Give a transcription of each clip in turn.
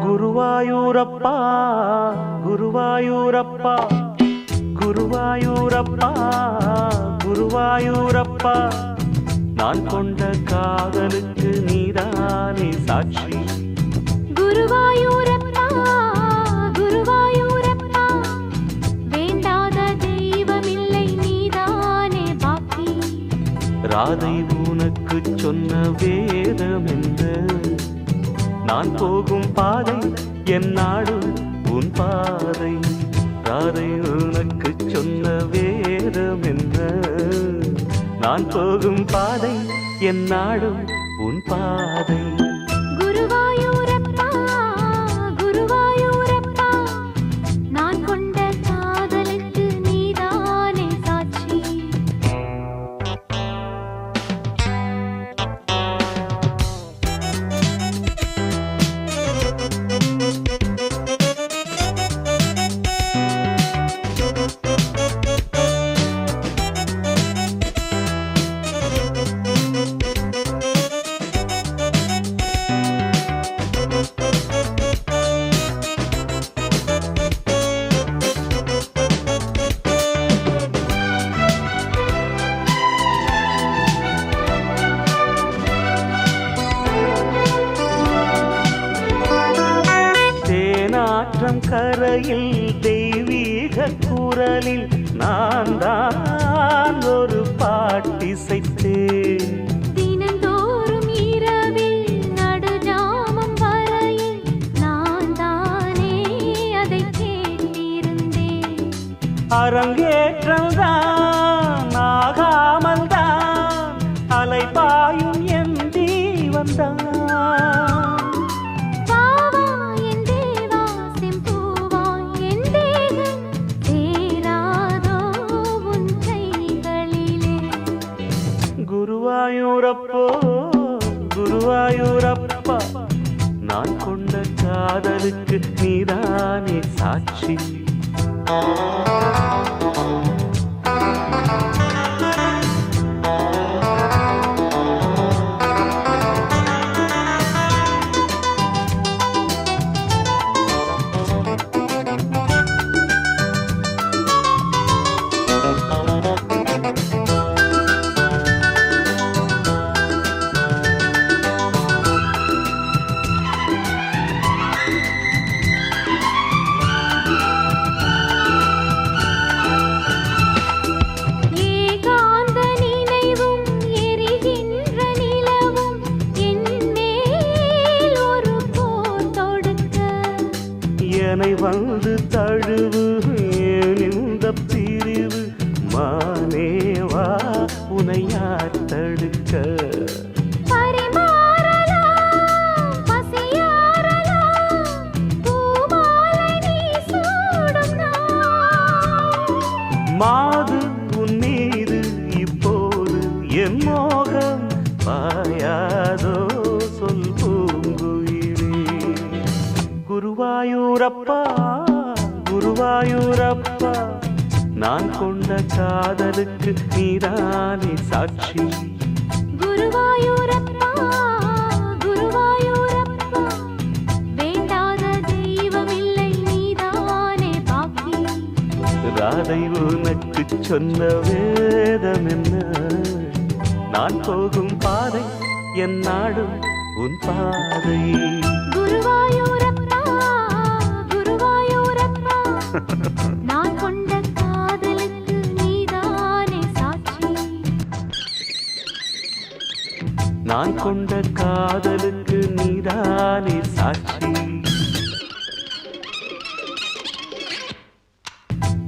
குருவாயூரப்பா குருவாயூரப்பா குருவாயூரப்பா குருவாயூரப்பா நான் கொண்ட காதலுக்கு நீதானே சாட்சி. குருவாயூரப்பா குருவாயூரப்பா வேண்டாத தெய்வமில்லை நீதானே பாக்கி. ராதை உனக்கு சொன்ன வேதம் என்ன? நான் போகும் பாதை என் நாடு உன் பாதை. ராதை உனக்கு சொன்ன வேதம் என்ன? நான் போகும் பாதை என் நாடு உன் பாதை. குருவாயூரப்பா குருவாயூரப்பா நான் கொண்ட காதலுக்கு நீதானே சாட்சி. கரையில் தெய்வீக குரலில் நான் தான் ஒரு பாட்டிசைத்தேன். தினந்தோறும் இரவில் நடுஜாமம் வரையில் நான் தானே அதை கேட்டிருந்தேன். அரங்கேற்றம்தான் ஆகாமல் தான் அலைபாயும் என் தீவந்தான். குருவாயூரப்போ குருவாயூரப்பா நான் கொண்ட காதலுக்கு நீதானே சாட்சி. என்னை வந்து தழுவு இந்த பிரிவு மானேவா உனை யார் தடுக்க. மாது உன் மீது இப்போது என் மோகம் பாயாதோ சொல் பூங்குயிலே. குருவாயூரப்பா குருவாயூரப்பா நான் கொண்ட காதலுக்கு நீதானே சாட்சி. குருவாயூரப்பா குருவாயூரப்பா வேண்டாத தெய்வமில்லை நீதானே பாக்கி. ராதை உனக்கு சொன்ன வேதம் என்ன? நான் போகும் பாதை என் நாடு உன் பாதை. குருவாயூரப்பா குருவாயூரப்பா நான் கொண்ட காதலுக்கு நீதானே சாட்சி. நான் கொண்ட காதலுக்கு நீதானே சாட்சி.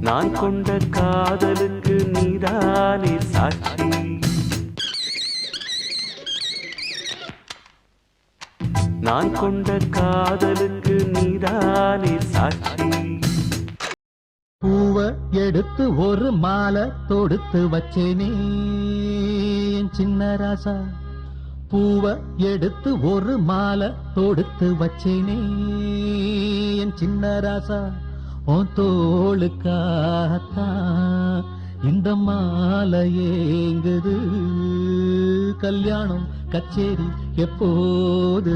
நான் கொண்ட காதலுக்கு நீதானே சாட்சி. நான் கொண்ட காதலுக்கு நீதானே சாட்சி. பூவ எடுத்து ஒரு மாலை தொடுத்து வச்சேனே சின்ன ராசா. பூவ எடுத்து ஒரு மாலை தொடுத்து வச்சேனே சின்ன ராசா. உன் தோளுக்காகத்தான் இந்த மாலை ஏங்குது. கல்யாணம் கச்சேரி எப்போது?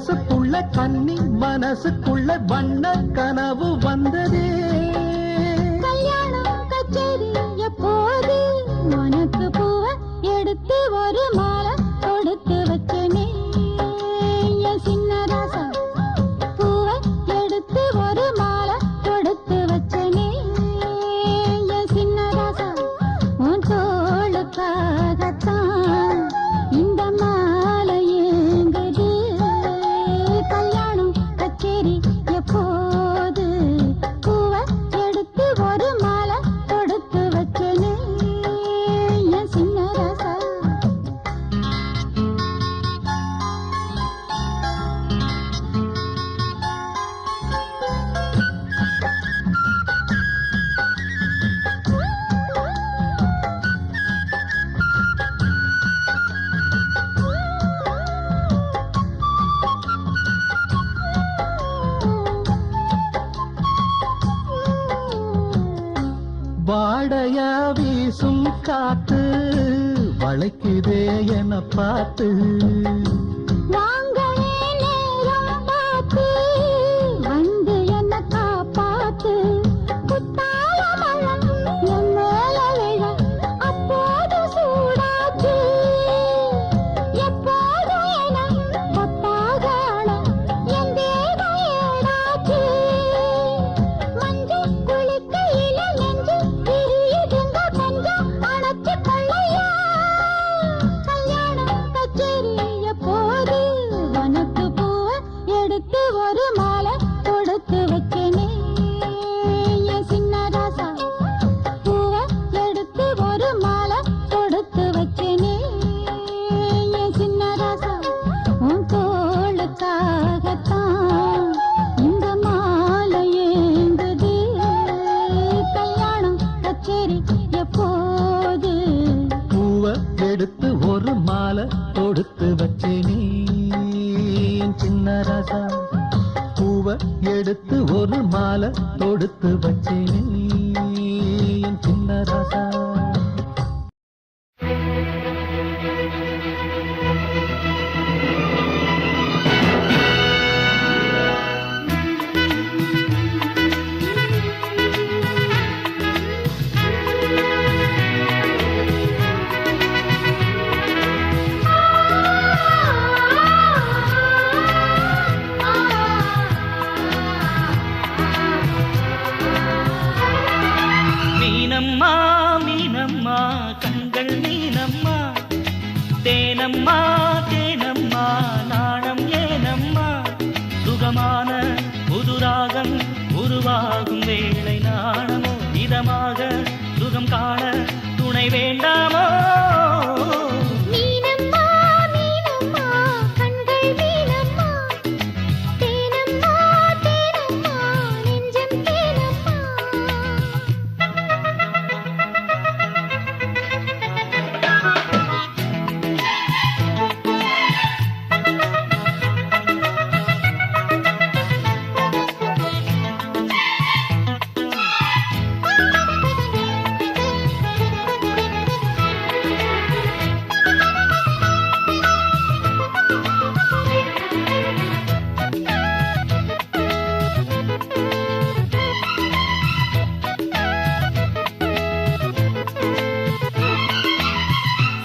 வயசுக்குள்ள கன்னி மனசுக்குள்ள வண்ண கனவு வந்ததே. கல்யாணம் கச்சேரி எப்போது உனக்கு பூவ எடுத்து ஒரு மாலை கொடுத்து வச்சனே என் சின்ன ராசா பூவ எடுத்து ஒரு மாலை கொடுத்து வச்சனே என் சின்ன ராசா உன் தோளுக்காகத்தான் இந்த மாலை ஏங்குது. கல்யாணம் கச்சேரி எப்போது பூவ எடுத்து ஒரு மாலை கொடுத்து வச்சனே என் சின்ன ராசா. வாடையா வீசும் காத்து வளைக்குதே என பார்த்து. வாங்களே நேரம் பார்த்து வந்து என்ன காப்பாத்து. குத்தால மழை என் மேல விழ அப்போது சூடாச்சு. எப்போது என கொத்தாக அழ என் தேகம் ஏடாச்சு. மஞ்சள் குளிக்கையில நெஞ்சு விரியுதுங்க கொஞ்சம் அணைச்சு கொள்ளையா. கல்யாணம் கச்சேரி எப்போது உனக்கு பூவ எடுத்து ஒரு மாலை கொடுத்து வச்சனே என் சின்ன ராசா பூவ எடுத்து ஒரு மாலை கொடுத்து வச்சனே என் சின்ன ராசா உன் தோளுக்காகத்தான் இந்த மாலை ஏங்குது. கல்யாணம் கச்சேரி எப்போது பூவ எடுத்து ஒரு மாலை கொடுத்து வச்சேனே என் சின்ன ராசா. பூவ எடுத்து ஒரு மாலை தொடுத்து வச்சேனே என் சின்ன ராசா. மீனம்மா மீனம்மா கண்கள் மீனம்மா, தேனம்மா தேனம்மா நாணம் ஏனம்மா. சுகமான புதுராகம் உருவாகும் வேளை நாணமோ இதமாக சுகம் காண துணை வேண்டாமோ. மீனம்மா மீனம்மா கண்கள் மீனம்மா, தேனம்மா தேனம்மா நெஞ்சம் தேனம்மா.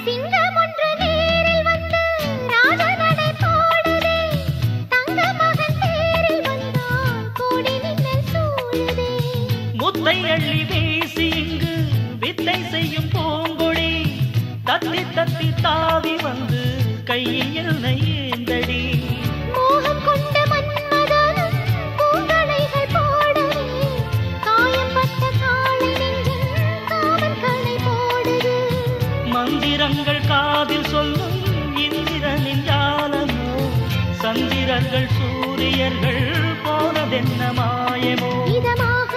சிங்கம் ஒன்று நேரில் வந்து ராஜநடை போடுதே. தங்க மகன் தேரில் வந்தால் கோடி மின்னல் சூழுதே. முத்தை அள்ளி வீசி இங்கு வித்தை செய்யும் பூங்கொடி, தத்தி தத்தி தாவி வந்து கையில் என்னை ஏந்தடி. மோகம் கொண்ட மன்மதனும் பூங்கணைகள் போடவே. காயம்பட்ட காளை நெஞ்சில் காவல் கணை போடுது. மந்திரங்கள் காதில் சொல்லும் இந்திரனின் ஜாலமோ, சந்திரர்கள் சூரியர்கள் போனதென்ன மாயமோ. இதமாக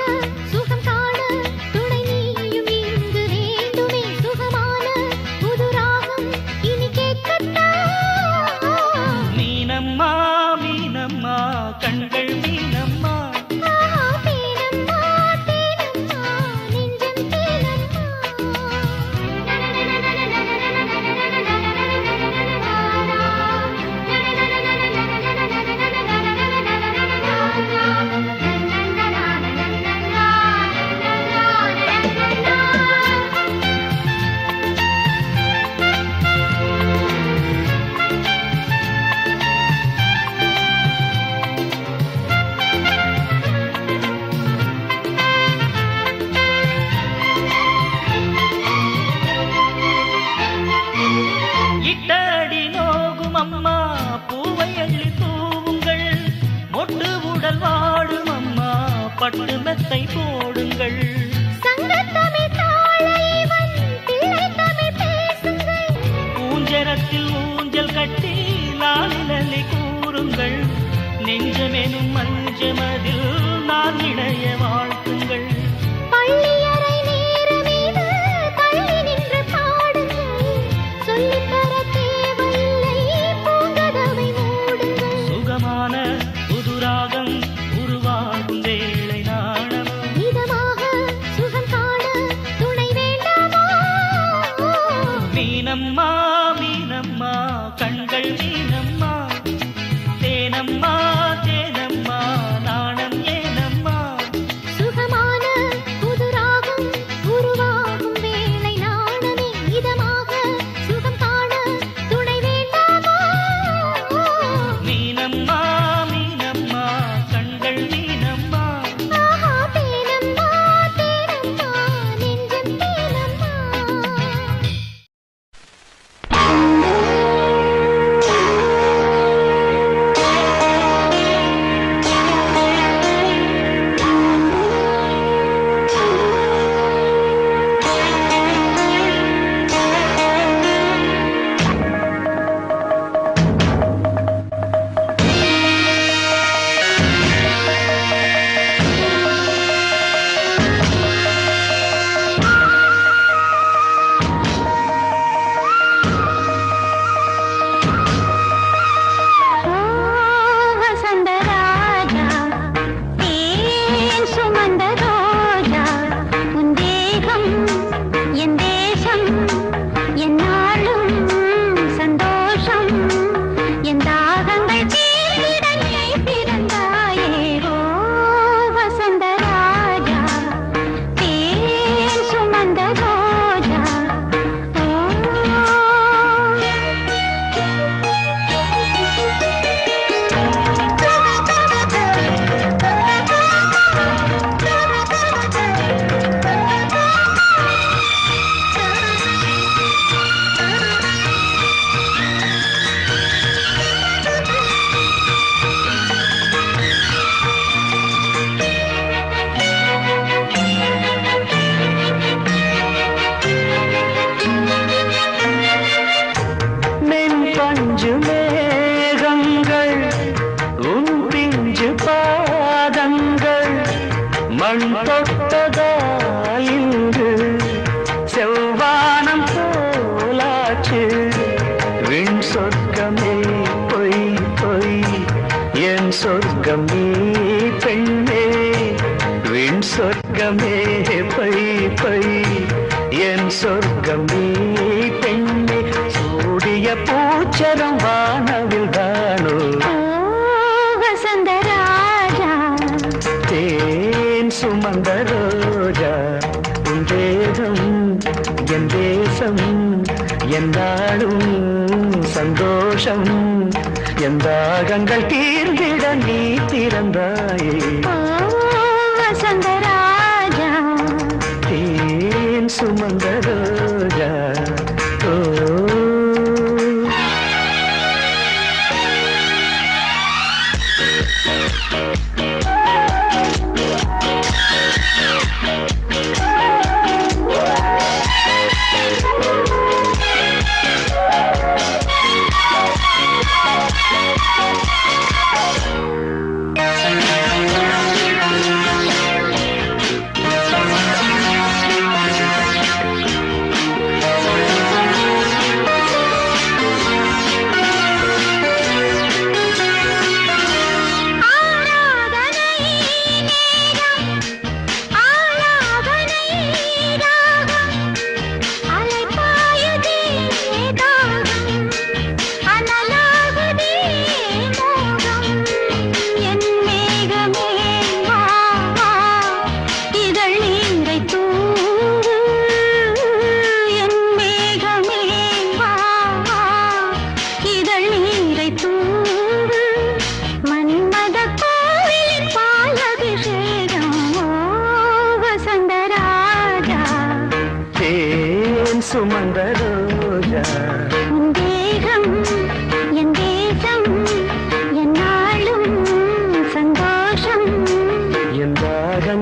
சுகம் காண துணை நீயும் இங்கு வேண்டுமே. சுகமான புது ராகம் இனி கேட்கத்தான். மீனம்மா மீனம்மா கண்கள் மீனம்மா, தேனம்மா தேனம்மா நெஞ்சம் தேனம்மா. பட்டு மெத்தை போடுங்கள். சங்கத்தமிழ் தாளைவன் பிள்ளை தமிழ் பேசுங்கள். ஊஞ்சரத்தில் ஊஞ்சல் கட்டி லாலிலலி கூறுங்கள். நெஞ்சமெனும் மஞ்சமதில் நான் இணைய வாழ்த்துங்கள். பள்ளியறை நேரமீது தள்ளி நின்று பாடுங்கள். சொல்லித்தர தேவையில்லை பூங்கதவை மூடுங்கள். சுகமான புதுராகம் உருவாகும் வேளை நாணம். இதமாக சுகம் காண துணை வேண்டாமா? மீனம்மா மீனம்மா கண்கள் மீனம்மா. தேனம்மா தேனம்மா நாணம் ஏனம்மா. சுகமான புதுராகம் உருவாகும் வேளை நாணமே. இதமாக சுகம் காண துணை வேண்டாமா? மீனம்மா மீனம்மா கண்கள் மீனம்மா. ஆஹா தேனம்மா தேனம்மா நெஞ்சம் தேனம்மா. வசந்தராஜா தேன் சுமந்த ரோஜா உன் தேகம் என் தேசம் என்னாலும் சந்தோஷம் என் தாகங்கள் தீர்த்திட நீ பிறந்தாயே. ஓ வசந்தராஜா தேன் சுமந்த ரோஜா. மென் பஞ்சு மேகங்கள் உன் பிஞ்சு பாதங்கள் மண் தொட்டதால் இங்கு செவ்வானம் போலாச்சு. விண் சொர்க்கமே பொய் பொய் என் சொர்க்கமே பெண்ணே. விண் சொர்க்கமே பொய் பொய் என் சொர்க்கமே பெண்ணே. சூடிய பூச்சரம் வானவில் தானோ. வசந்தராஜா தேன் சுமந்த ரோஜா உன் தேகம் என் தேசம் என்னாலும் சந்தோஷம் என் தாகங்கள் தீர்ந்திட நீ திறந்தாயே. வசந்தராஜா தேன் சுமந்த ரோஜா. ஓ சுமந்த ரோஜா உன் தேகம் என் தேசம் என்னாலும் சந்தோஷம் என் தாகம்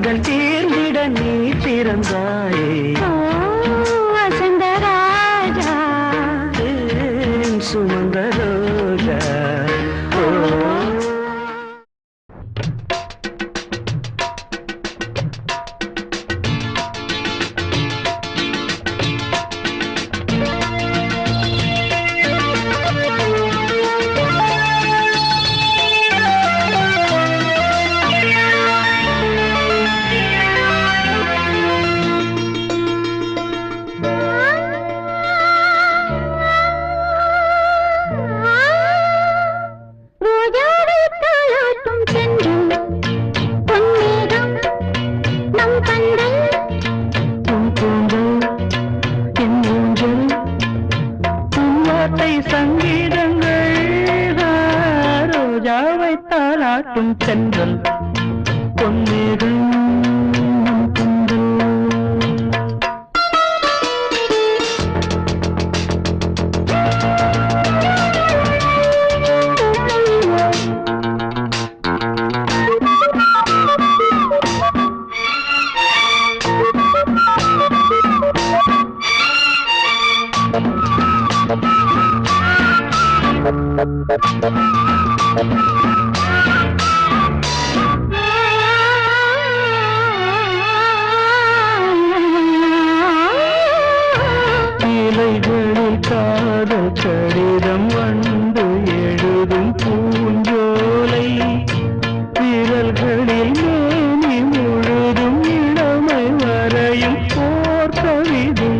தாளாட்டும் தென்றல் பொன்னேகம் இலைகளில் காதல் கடிதம் வந்து எழுதும் பூஞ்சோலை விரல்களில் மேனி முழுதும் இளமை வரையும் போர் கவிதை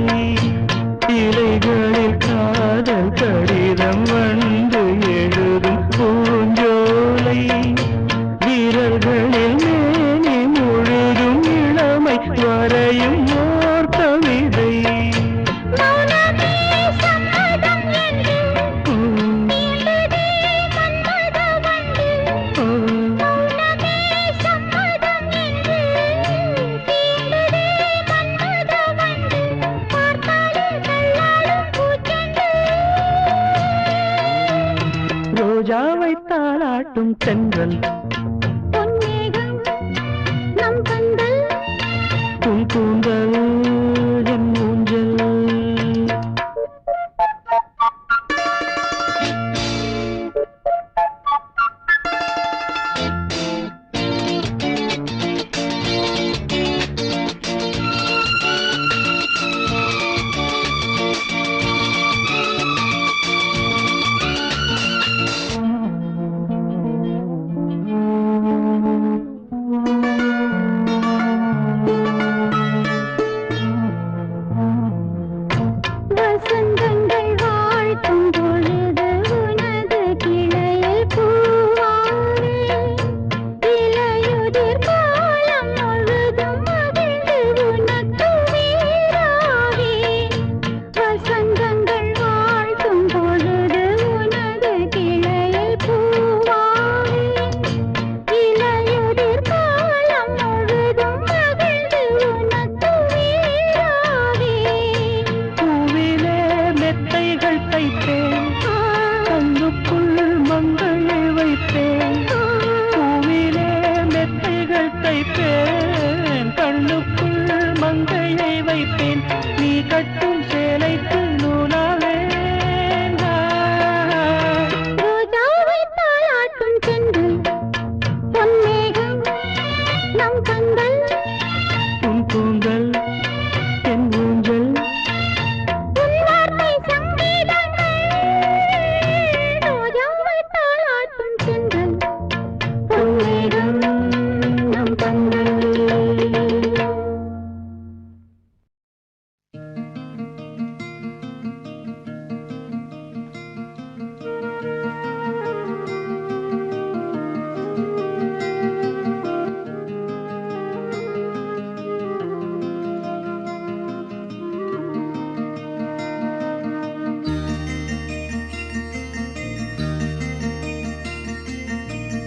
இலைகளில் காதல் கடிதம் வந்து எழுதும் பூஞ்சோலை வீரர்களில் மேனி முழுதும் இளமை வரையும் ஓர் கவிதை ரோஜாவை தாளாட்டும் தென்றல் பொன்னேகம் நம் கண்கள் உன் கூந்தல் என் ஊஞ்சல் வசந்தங்கள் வாழ்த்தும் பொழுது உனது கிளையில் பூவாரே இலையுதிர் காலம் முழுதும் மகிழ்ந்து உனக்கு வீராகி வசந்தங்கள் வாழ்த்தும் பொழுது உனது கிளையில் பூவாரே இலையுதிர் காலம் முழுதும் மகிழ்ந்து உனக்கு வீராகி பூவிலே மெத்தைகள் தைத்தேன் கண்ணுக்குள் மங்களை வைத்தேன் பூவிலே மெத்தைகள் தைப்பேன் கண்ணுக்குள் மங்கையை வைப்பேன் நீ கட்டும் சேலைக்கு நூலாவேன் ரோஜாவை தாளாட்டும் தென்றல் பொன்னேகம் நம் கண்கள் உன் கூந்தல் என் ஊஞ்சல் உன் வார்த்தை சங்கீதங்கள் ரோஜாவை தாளாட்டும் தென்றல் பொன்னேகம் நம் கண்கள்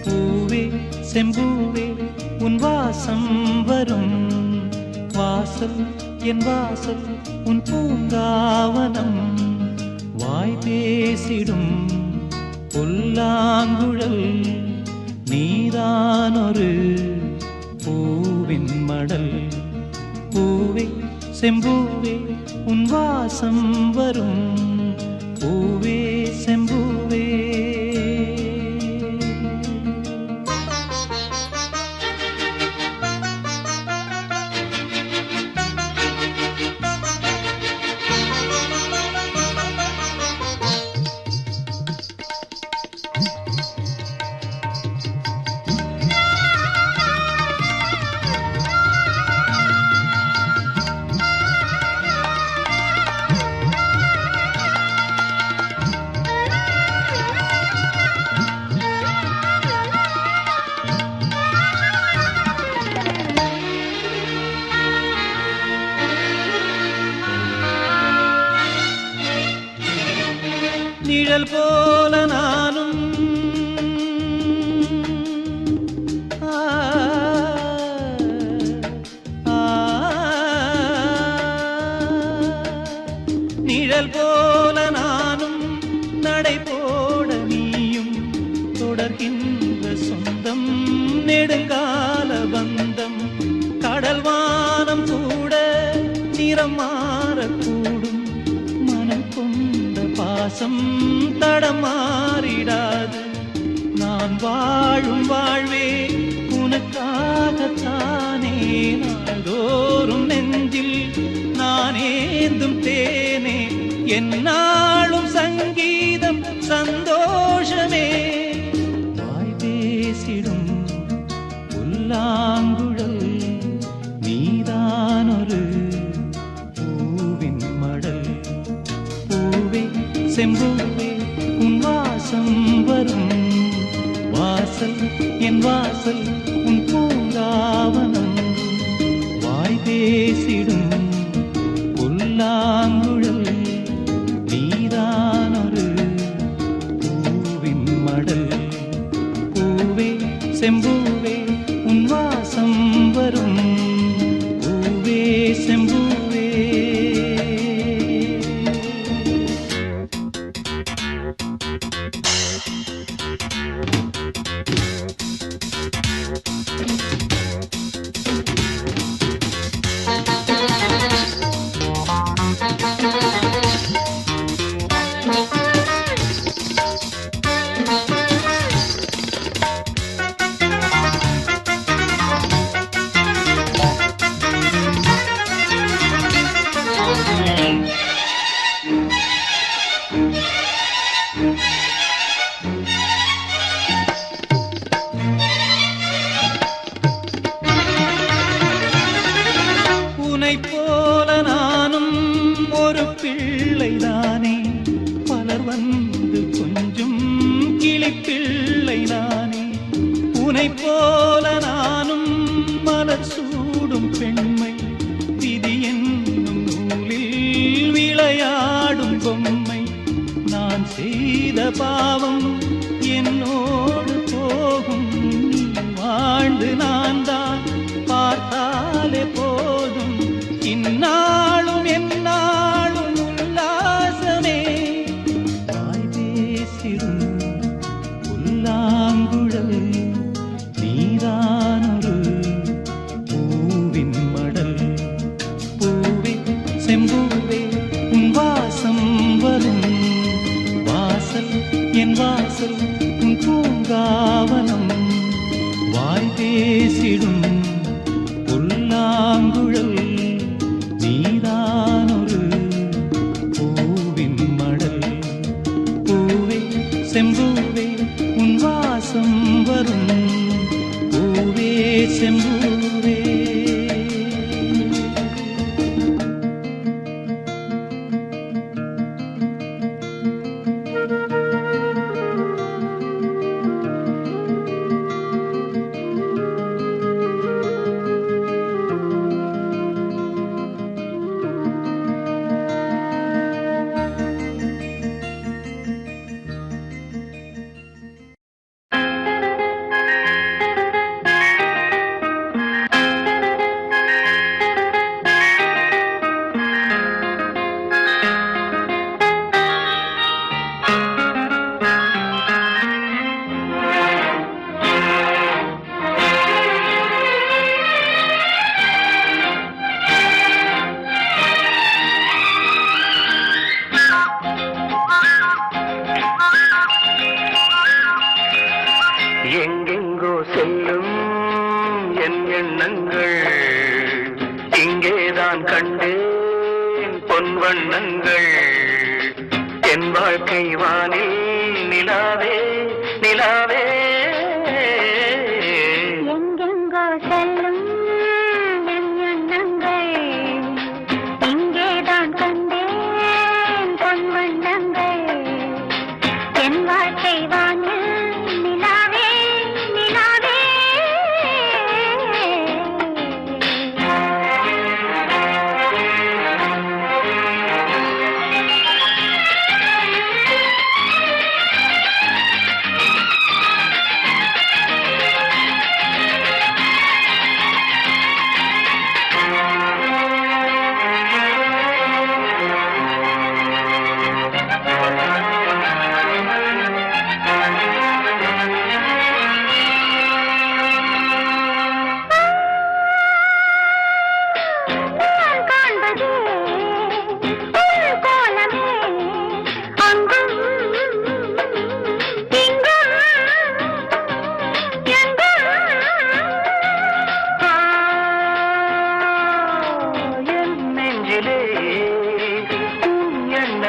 பூவே செம்பூவே உன் வாசம் வரும் வாசல் என் வாசல் உன் பூங்காவனம் வாய் பேசிடும் புல்லாங்குழல் நீதானொரு பூவின் மடல் பூவே செம்பூவே உன் வாசம் வரும் பூவே செம்பூவே நிழல் போல நானும் நிழல் போல நானும் நடை போட நீயும் தொடர்கின்ற சொந்தம் நெடுங்கால பந்தம் கடல் வானம் கூட நிறம் மாறக்கூடும் மனம் கொண்ட பாசம் தடம் மாறிடாது நான் வாழும் வாழ்வே உனக்காகத்தானே நாள்தோறும் நெஞ்சில் நான் ஏந்தும் தேனே என்னாலும் சங்கீதம் சந்தோஷமே வாய் பேசிடும் புல்லாங்குழல் நீதானொரு பூவின் மடல் பூவே செம்பூவே உன் வாசம் வரும் வாசல் என் வாசல் உன் பூங்காவனம் வாய் பேசிடும் புல்லாங்குழல் நீதானொரு பூவின் மடல் பூவே செம்பூவே உன் வாசம் வரும் பூவே செம்பூவே உன்னை போல நானும் ஒரு பிள்ளைதானே பலர் வந்து கொஞ்சம் கிளிப்பிள்ளைதானே உன்னை போல நானும் மலர் சூடும் பெண்மை விதி என்னும் நூலில் விளையாடும் பொம்மை நான் செய்த பாவம் என்னோடு போகும் நீ வாழ்ந்து நான் தான் பார்த்தாலே போதும் இந்நாளும் எந்நாளும் உல்லாசமே வாய் பேசிடும் புல்லாங்குழல் நீதானொரு பூவின் மடல் பூவே செம்பூவே உன் வாசம் வரும் வாசல் என் வாசல் உன் பூங்காவனம் வாய் பேசிடும் புல்லாங்குழல் நீதானொரு பூவின் மடல் பூவே செம்பூவே உன் வாசம் வரும் பூவே செம்பூவே எங்கெங்கோ செல்லும் என் எண்ணங்கள் இங்கேதான் கண்டேன் பொன் வண்ணங்கள் என் வாழ்க்கை வானில் நிலாவே நிலாவே எங்கெங்கோ செல்லும் என் எண்ணங்கள் இங்கேதான் கண்டேன் பொன் வண்ணங்கள் என் வாழ்க்கை வானில் நிலாவே நிலாவே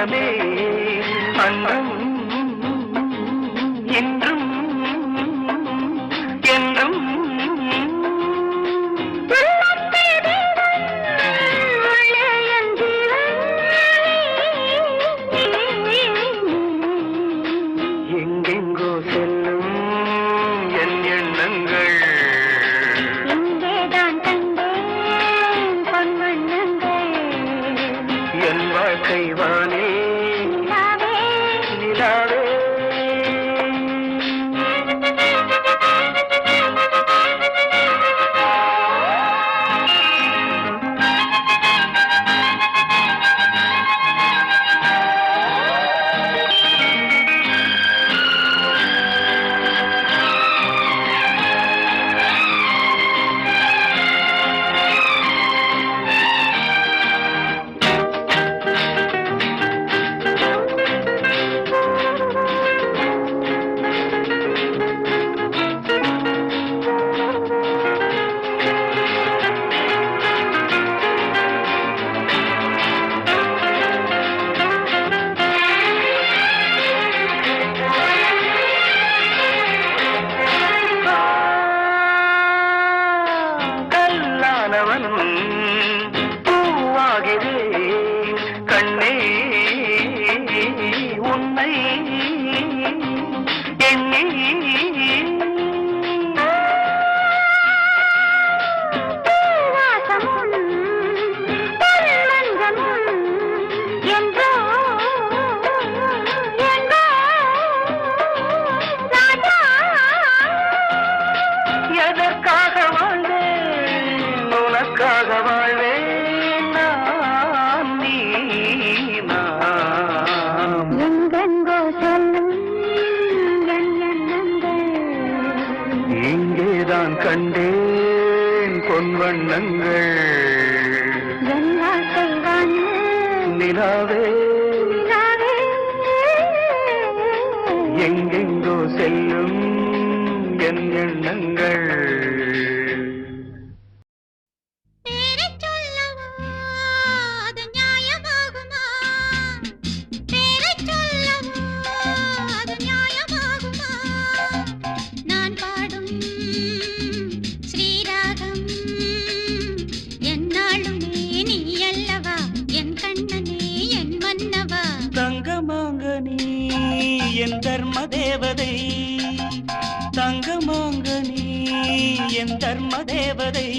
மனமே அன்றும் இன்றும் என்றும் எங்கெங்கோ செல்லும் என் எண்ணங்கள் இங்கேதான் கண்டேன் பொன்வண்ணங்கள் என் வாழ்க்கை வானே நிலாவே நிலாவே கல்லானவனும் பூவாகிறேன் கண்ணே உன்னை எண்ணி வாசமும் பொன்மஞ்சமும் என்றோ என்றோ ராஜா எதற்காக வாழ்வேன் உனக்காக வாழ்வேன் நான் நீ நாம் எங்கெங்கோ செல்லும் என் எண்ணங்கள் இங்கேதான் கண்டேன் பொன்வண்ணங்கள் என் வாழ்க்கை வானே நிலாவே நிலாவே எங்கெங்கோ செல்லும் என் எண்ணங்கள் பேரைச் சொல்லவா அது நியாயமாகுமா பேரைச் சொல்லவா அது நியாயமாகுமா நான் பாடும் ஸ்ரீராகம் என்னாலுமே நீ அல்லவா என் கண்ணனே என் மன்னவா தங்கமாங்க நீ என் தர்ம தேவதை தங்கமாங்க நீ என் தர்ம தேவதை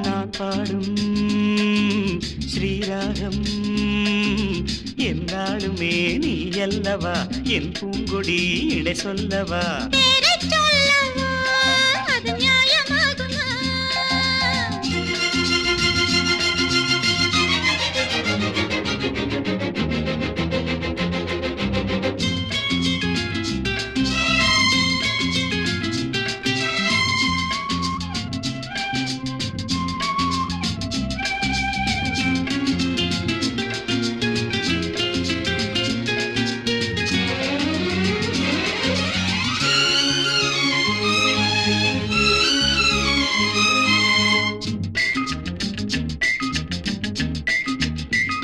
நான் பாடும் ஸ்ரீராகம் என்னாலுமே நீ அல்லவா என் பூங்கொடி இடை சொல்லவா பேரைச் சொல்லவா அது நியாயமாகுமா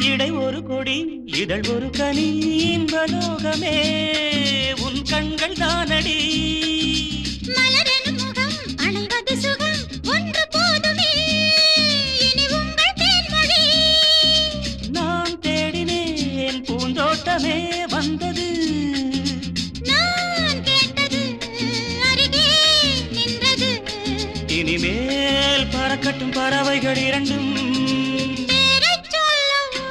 இடை ஒரு கொடி இதழ் ஒரு கனி இன்பலோகமே உன் கண்கள் தானடி மலரெனும் முகம் அணைவது சுகம் ஒன்று போதுமே இனி உங்கள் தேன்மொழி நான் தேடினேன் பூந்தோட்டமே வந்தது நான் கேட்டது அருகே நின்றது இனிமேல் பறக்கட்டும் பறவைகள் இரண்டும் பேரைச் சொல்லவா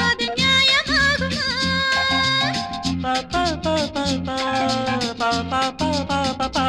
அது நியாயமாகுமா பா பா பா பா பா பா பா பா பா பா பா.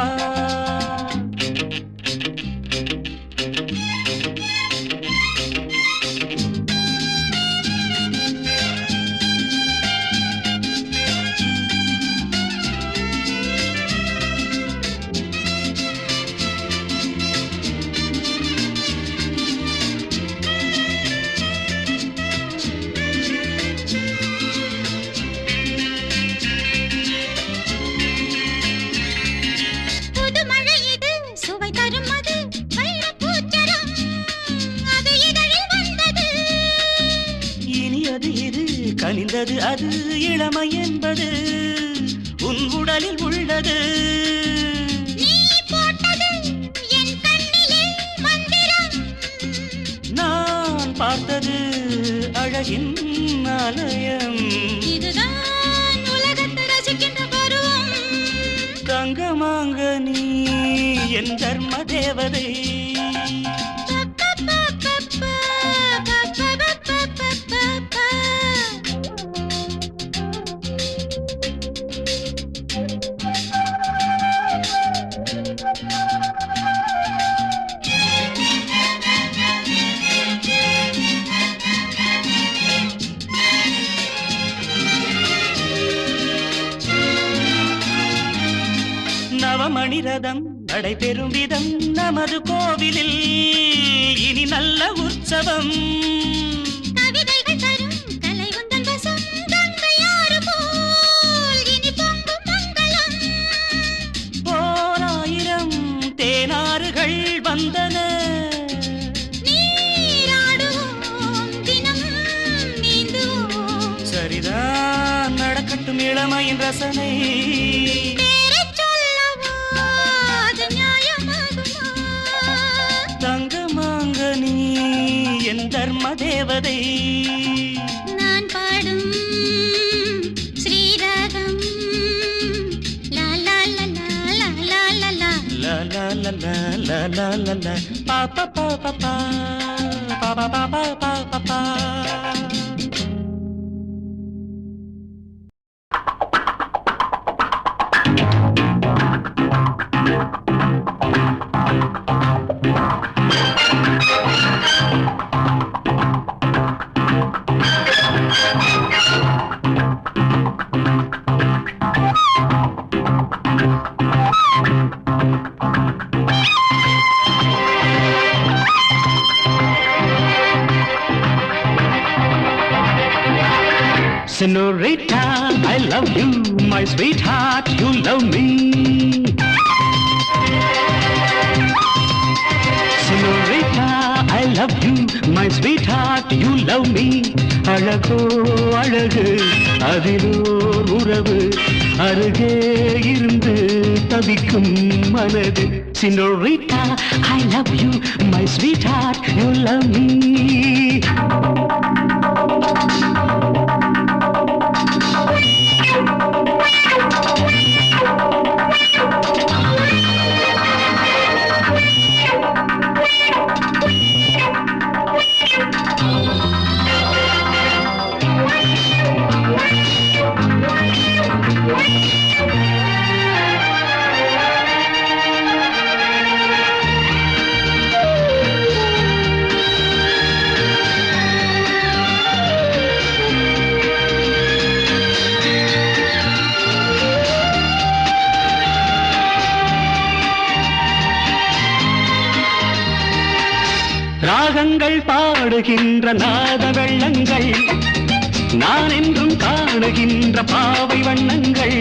கனிந்தது அது இளமை என்பது உன் உடலில் உள்ளது. நீ போட்டது என் கண்ணிலே மந்திரம். நான் பார்த்தது அழகின் ஆலயம். இதுதான் உலகத்தை ரசிக்கின்ற பருவம். தங்கமாங்க நீ என் தர்ம தேவதை. நவமணி ரதம் நடைபெறும் விதம் நமது கோவிலில் இனி நல்ல உற்சவம். கவிதைகள் தரும் கலை உந்தன் வசம். கங்கையாறு போல் இனி பொங்கும் மங்களம். ஓராயிரம் தேனாறுகள் வந்தன. நீராடுவோம் தினம் நீந்துவோம். சரிதான் நடக்கட்டும் இளமையின் ரசனை. பேரைச் சொல்லவா அது நியாயமாகுமா? தங்கமாங்க நீ என் தர்ம தேவதை. நான் பாடும் ஸ்ரீராகம். லா லா லா லா லா லா லா லா. La la la la la la la la pa pa pa pa pa pa pa pa pa pa pa pa. Senorita, I love you, my sweetheart, you love me. Senorita, I love you, my sweetheart, you love me. அழகோ அழகு அதிலோர் உறவு அருகே இருந்து தவிக்கும் மனது. Senorita, I love you, my sweetheart, you love me. ராகங்கள் பாடுகின்ற நாத வெள்ளங்கள் நான் என்றும் காணுகின்ற பாவை வண்ணங்கள்.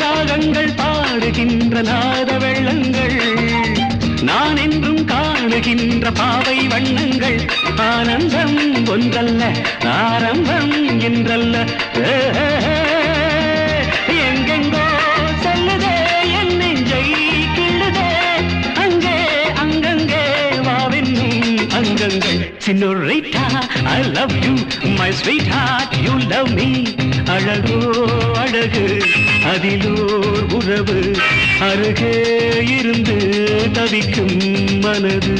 ராகங்கள் பாடுகின்ற நாத வெள்ளங்கள் நான் என்றும் காணுகின்ற பாவை வண்ணங்கள். ஆனந்தம் ஒன்றல்ல ஆரம்பம் என்றல்ல எங்கெங்கோ செல்லுதே என் நெஞ்சை கிள்ளுதே அங்கே அங்கங்கே வாவென்னும் அங்கங்கள். Senorita, I love you, my sweetheart, you love me. அழகோ அழகு அதிலோர் உறவு அருகே இருந்து தவிக்கும் மனது.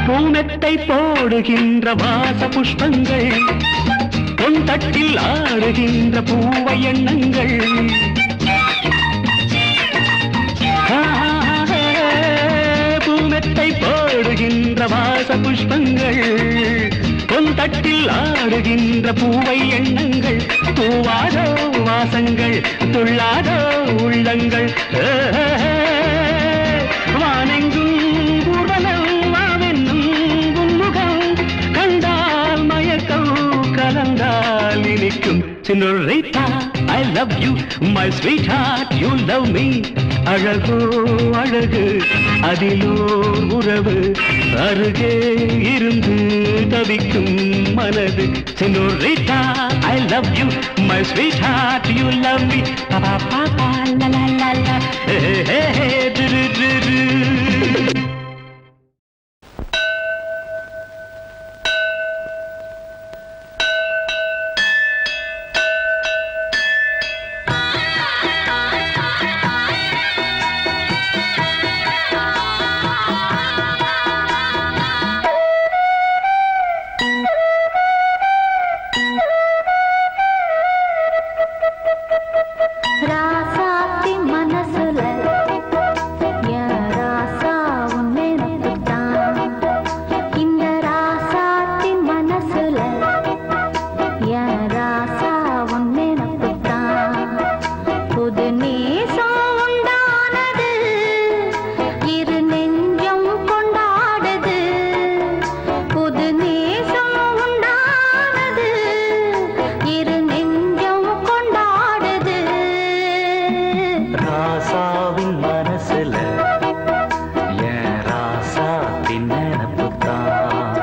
பூனத்தை போடுகின்ற வாச புஷ்பங்கள் தட்டில் ஆடுகின்ற பூவை எண்ணங்கள் பூமெத்தை போடுகின்ற வாச புஷ்பங்கள் பொன் தட்டில் ஆடுகின்ற பூவை எண்ணங்கள் பூவாதோ வாசங்கள் துள்ளாதோ உள்ளங்கள் வானெங்கும் ஊர்வலம் வாவென்னும் உன்முகம் கண்டால் மயக்கம் கலந்தால் இனிக்கும் Senorita, I love you, my sweetheart, you love me. அழகோ அழகு அதிலோர் உறவு அருகே இருந்து தவிக்கும் மனது Senorita, I love you, my sweetheart, you love me. Pa pa pa pa la la la la, hey hey hey, do do do do. ராசாத்தி மனசுல என் ராசா உன்னை நம்பிட்டான். இந்த ராசாத்தி மனசுல என் ராசா உன்னை நம்பிட்டான். புது நேசம் உண்டானது இரு நெஞ்சம் கொண்டாடுது. புது நேசம் உண்டானது இரு நெஞ்சம் கொண்டாடுது. ராசாவின் மனசுல என் ராசாத்தின் நினப்புத்தான்.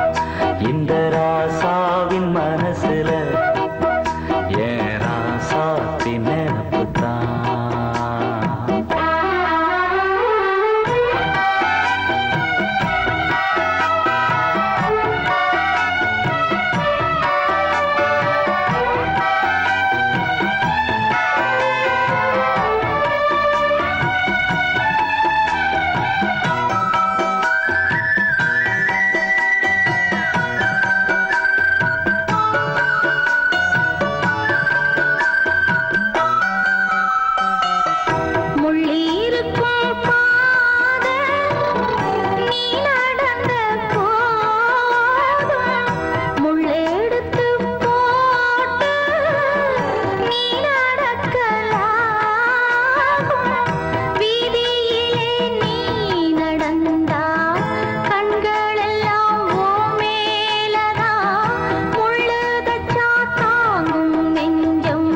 இந்த ராசாவின் மனசுல என் ராசாத்தின் நினப்புத்தான். முள்ளிருக்கும் பாதை நீ நடந்த போதும் முள்ளெடுத்து போட்டு நீ நடக்கலாம். வீதியிலே நீ நடந்தா கண்களெல்லாம் ஓ மேலதான். முள்ளு தச்சா தாங்கும் நெஞ்சம்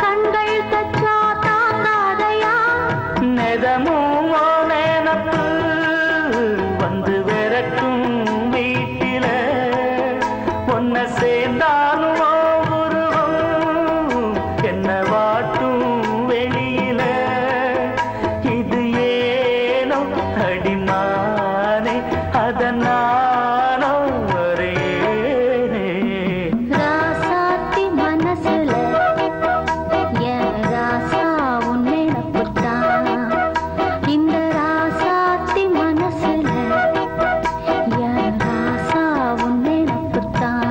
கண்கள் தச்சா தாங்காதையா. நெதமும் நினப்பு வந்து விரட்டும் வீட்டில ஒன்ன சேர்ந்தாலும் உருவம் என்ன வாட்டும் வெளியில. இது ஏனோ அடிமானே அதனானோ வரேனே. ராசாத்தி மனசுல என் ராசா உன்னை நம்பிட்டான். இந்த ராசாத்தி மனசுல என் ராசா உன்னை நம்பிட்டான்.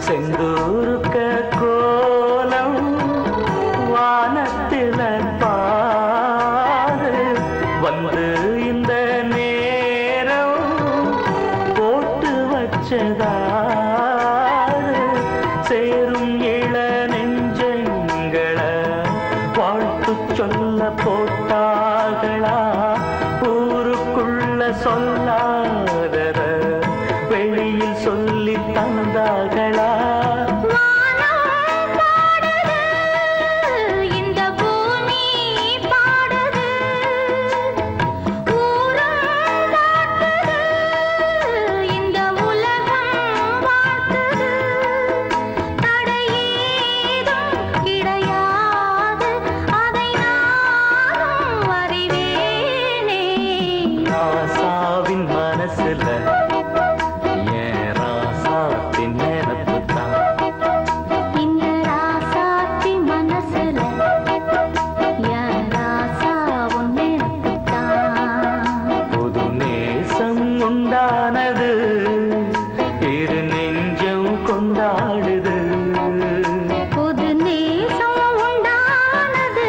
செந்தூருக்க கோலம் வானத்தில பாரு வந்து இந்த நேரம் போட்டு வச்சதாரு. சேரும் இள நெஞ்சங்கள வாழ்த்து சொல்ல போட்டாகளா. ஊருக்குள்ள சொல்லாதத வெளியில் சொல்லி தந்தாகளா. வானம் பாடுது, இந்த பூமி பாடுது. ஊரும் வாழ்த்துது, இந்த உலகம் வாழ்த்துது. கொண்டாடுது புது நேசம் உண்டானது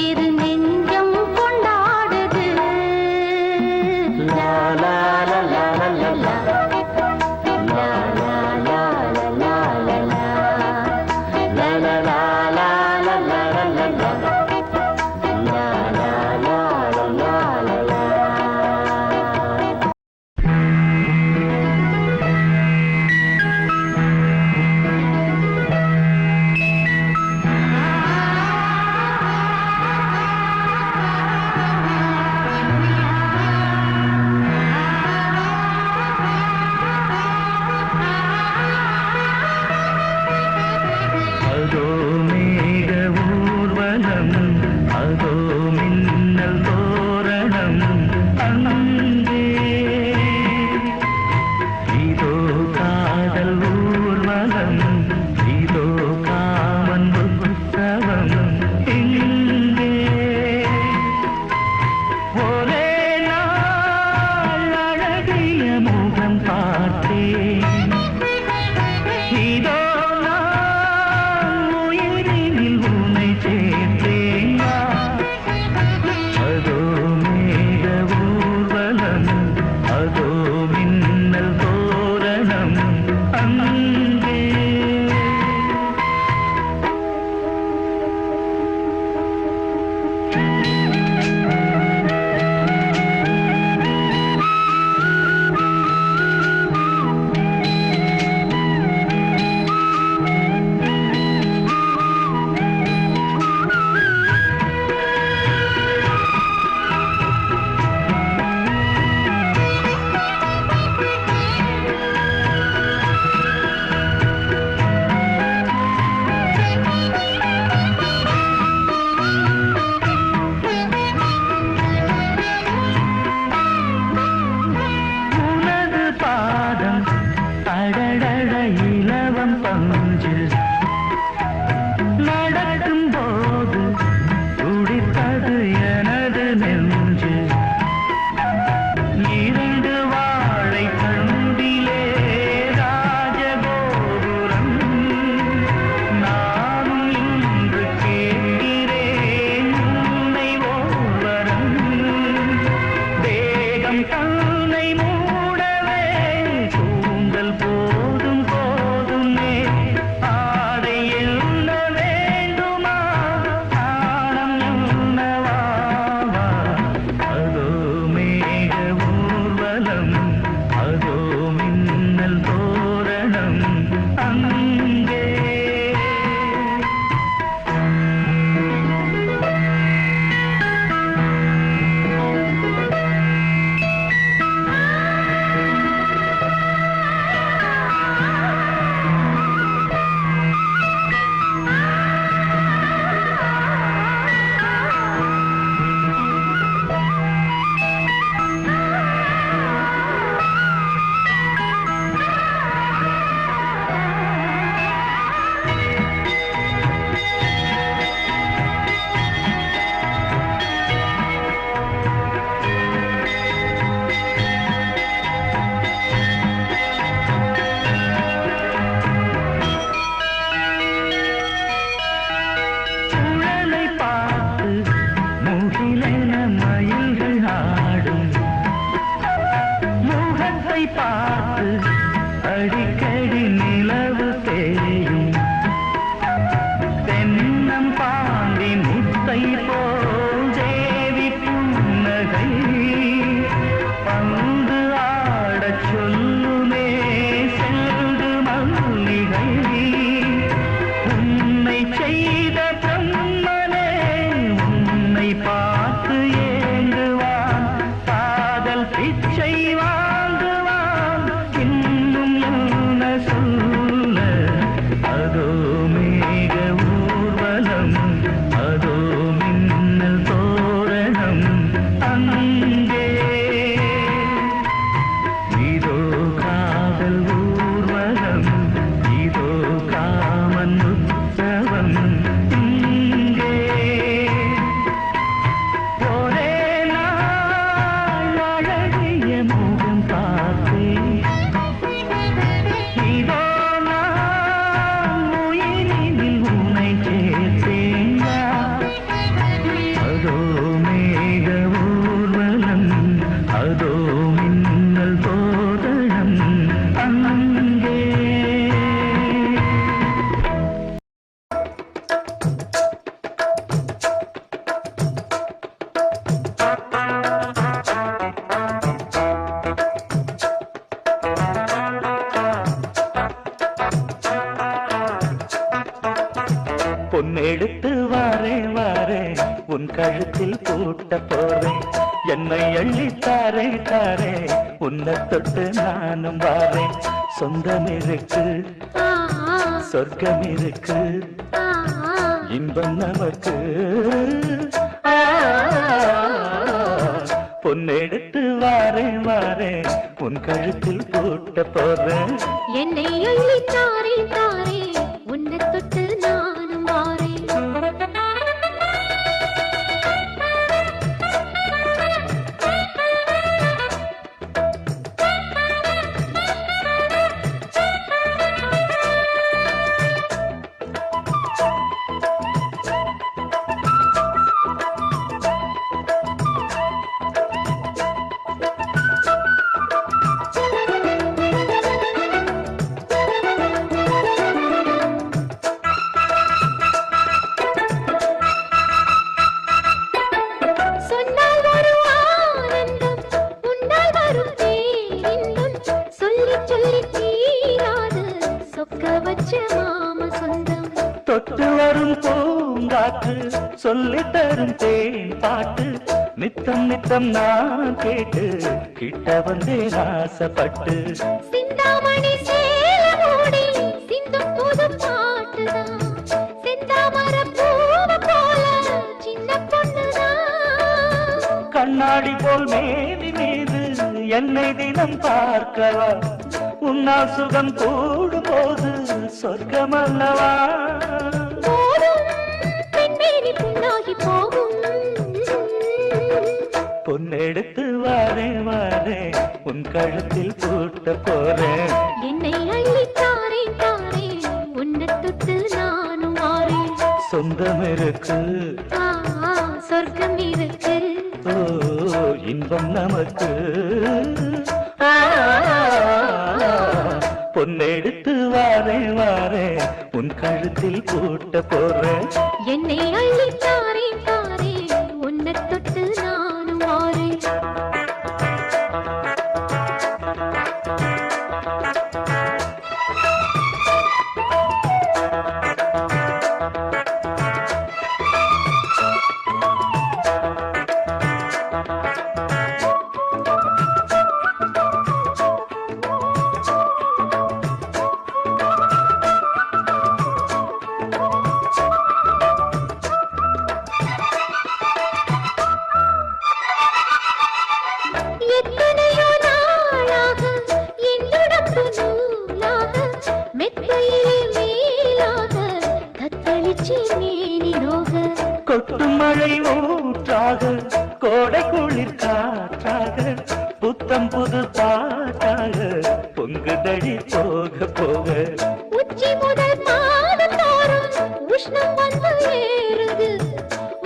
இரு நெஞ்சம் கொண்டாடுது லா லா லா லா லா லா லா லா லா லா லா லா லா லா லா அதோ மேக ஊர்வலம் அதோ மின்னல் தோரணம் அங்கே இதோ காதல் ஊர்வலம் இதோ காமன் உற்சவம் இங்கே ஒரே நாள் அழகிய முகம் பார்த்தேன் இதோ நான் உயிரினில் உன்னை சேர்த்தேன் அதோ மேக ஊர்வலம் அதோ மின்னல் தோரணம் அங்கே உனது பாதம் அடடட இலவம் பஞ்சு நடக்கும் போது துடித்தது எனது நெஞ்சு இரண்டு வாழை கண்டிலே ராஜகோபுரம் நானும் இன்று கேட்கிறேன் உன்னை ஓர்வரம் தேகம் தன்னை மூடவே கூந்தல் போதும் போதுமே ஆடை என்ன வேண்டுமா ஆடம் என்னவாவா அதோ மேக ஊர்வலம் அதோ மின்னல் தோரணம் அங்கே சுழலை பார்த்து முகிலென மயில்கள் ஆடும் முகத்தை பார்த்து அடிக்கடி நிலவு தேயும் தென்னம் பாண்டி முத்தை போல் தேவி புன்னகை பந்து ஆடச் சொல்லுமே செல்து மல்லிகை உன்னை செய்த பிரம்மனே உன்னை பார்த்து ஏங்குவான் காதல் பிச்சை வாங்குவான் இன்னும் என்ன சொல்ல பொன்னெடுத்து வாரேன் வாரேன் உன் கழுத்தில் பூட்ட போறேன் என்னை அள்ளி தாரே தாரே உன்னை தொட்டு நானும் வாரேன் சொந்தம் இருக்கு சொர்க்கம் இருக்கு இன்பம் நமக்கு பொன்னெடுத்து வாரேன் வாரேன் உன் கழுத்தில் பூட்ட போறேன் என்னை அள்ளி தாரே தாரே உன்னை தொட்டு நானும் வாரேன் தொட்டு வரும் பூங்காற்று சொல்லி தரும் தேன் பாட்டு நித்தம் நித்தம் நான் கேட்டு கிட்ட வந்தேன் ஆசைப்பட்டு சிந்தாமணி சேலமோடி சிந்தும் புது பாட்டுதான் செந்தாமர பூவ போல சின்ன பொண்ணுதான் கண்ணாடி போல் மேனி மீது என்னை தினம் பார்க்கவா உன்னால் சுகம் கூடும் போது சொர்க்கம் அல்லவா பொன்னெடுத்து வாரே வாரே உன் கழுத்தில் பூட்ட போறேன் என்னை அள்ளி தாரே தாரே உன்னை தொட்டு நானும் வாரேன் சொந்தம் இருக்கு சொர்க்கம் இருக்கு ஓ இன்பம் நமக்கு பொன்னெடுத்து வாரே வாரே உன் கழுத்தில் பூட்ட போறேன் என்னை அள்ளி தாரே தாரே உன்னை தொட்டு நானும் வாரேன் கொட்டும் மழை ஊற்றாக கோடை குளிர் காற்றாக புத்தம் புது பாட்டாக பொங்குதடி போக போக உச்சி முதல் பாதத்தோறும் உஷ்ணம் வந்து ஏறுது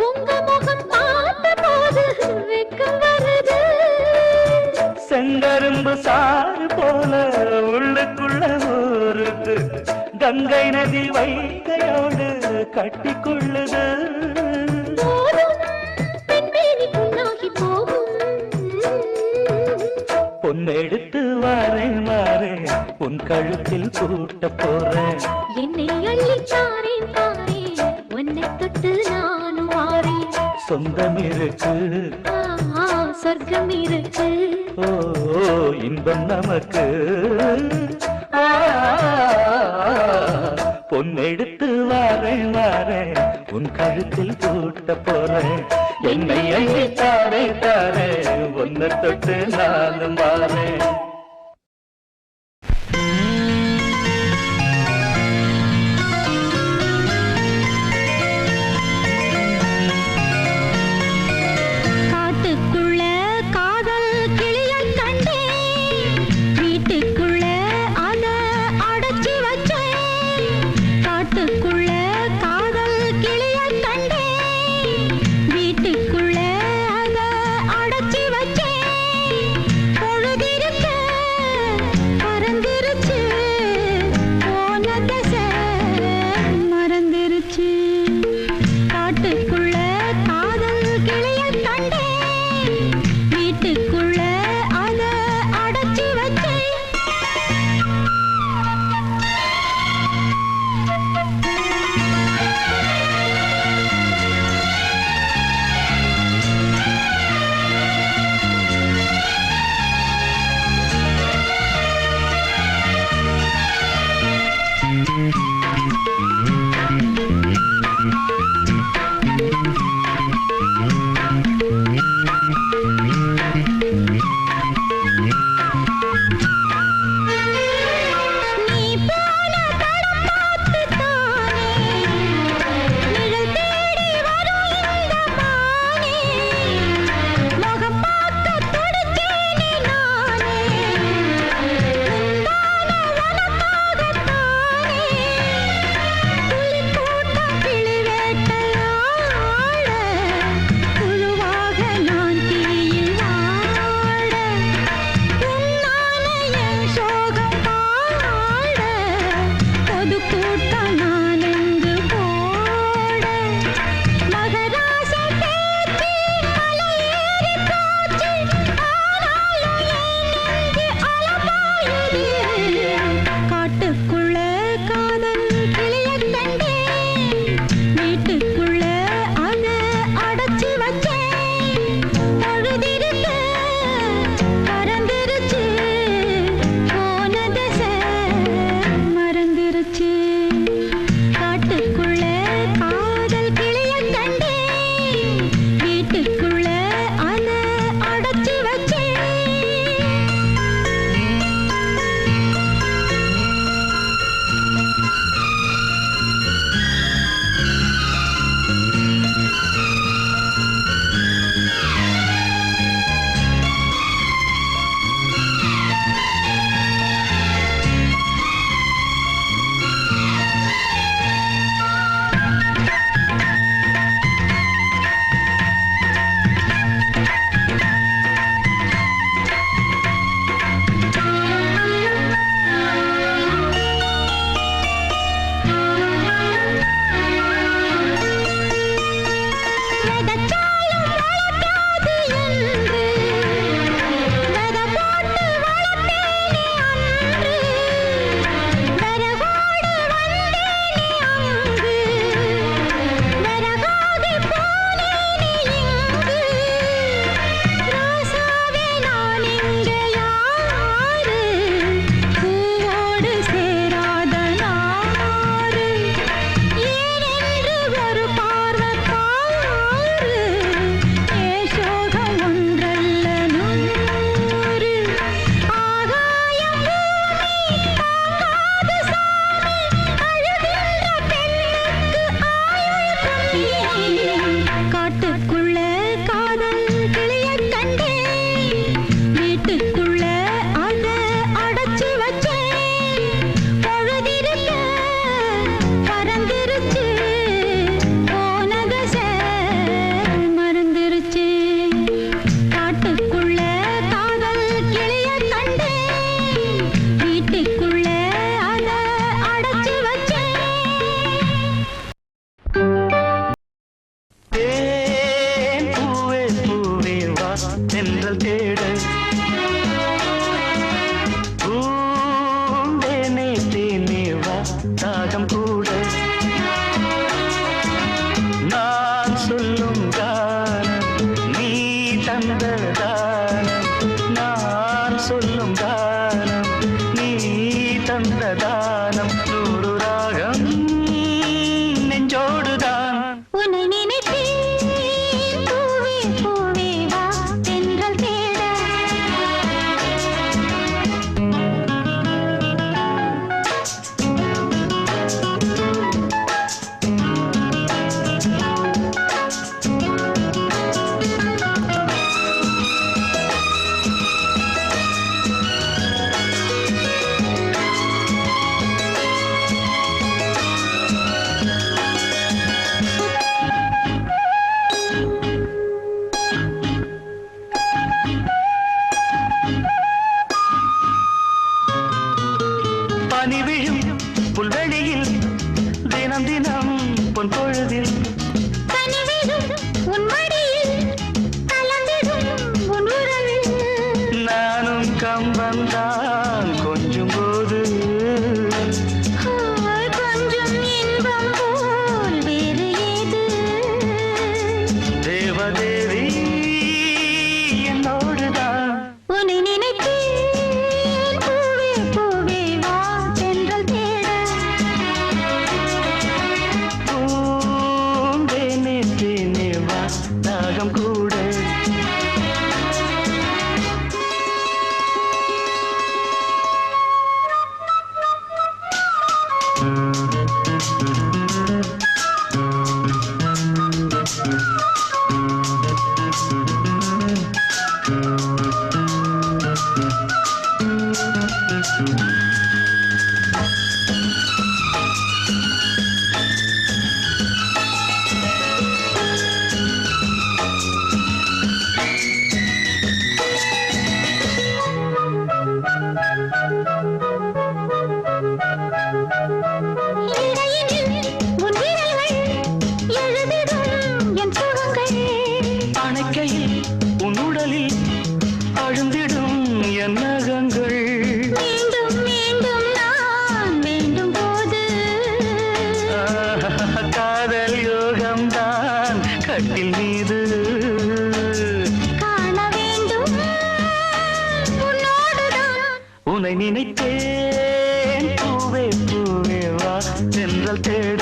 உங்க முகம் பார்த்த போது வெக்கம் வருது செங்கரும்பு சாறு போல உள்ளுக்குள்ள ஊறுது கங்கை நதி வைகையோடு கட்டிக்கொள்ளுது பொன்னெடுத்து வாரேன் வாரேன் உன் கழுத்தில் பூட்ட போறேன் என்னை அள்ளி தாரே தாரே உன்னை தொட்டு நானும் வாரேன் சொந்தம் இருக்கு சொர்க்கம் இருக்கு ஓ இன்பம் நமக்கு பொன்னெடுத்து வாரேன் வாரேன் உன் கழுத்தில் பூட்ட போறேன் என்னை அள்ளி தாரே தாரே உன்னை தொட்டு நானும் வாரேன் காட்டுக்குள்ள காதல் கிளியைக் கண்டேன் வீட்டுக்குள்ள அத அடைச்சி வச்சேன் காட்டுக்குள்ள காதல் கிளியைக் கண்டேன் தாகம் கூட நான் சொல்லும் கானம் நீ தந்த தானம் நான் சொல்லும் கானம் நீ தந்த தானம் நூறு ராகம் நெஞ்சோடுதான் உன்னை நினைத்தேன் பூவே பூவே வா தென்றல் தேட பனி விழும் புல்வெளியில் தினம் தினம் பொன் பொழுதில் கனிவிடும் உன் மடியில் கலந்திடும் உன் உறவில் நானும் கம்பந்தான் கொஞ்சம் போது கொஞ்சம் இன்பம் போல் வேறு ஏது தேவதேவி என்னோடுதான் உன்னை நினைத்தேன் பூவே பூவே வா தென்றல் தேட பூந்தேனே தேனே வா தாகம் கூட இடையினில் உன் விரல்கள் எழுதிடும் என் சுகங்கள் அணைக்கையில் உன் உடலில் அழுந்திடும் என் நகங்கள் மீண்டும் மீண்டும் நான் வேண்டும் போது காதல் யோகம்தான் கட்டில் மீது காண வேண்டும் உன்னோடுதான் உன்னை நினைத்தேன் பூவே பூவே வா தென்றல் தேட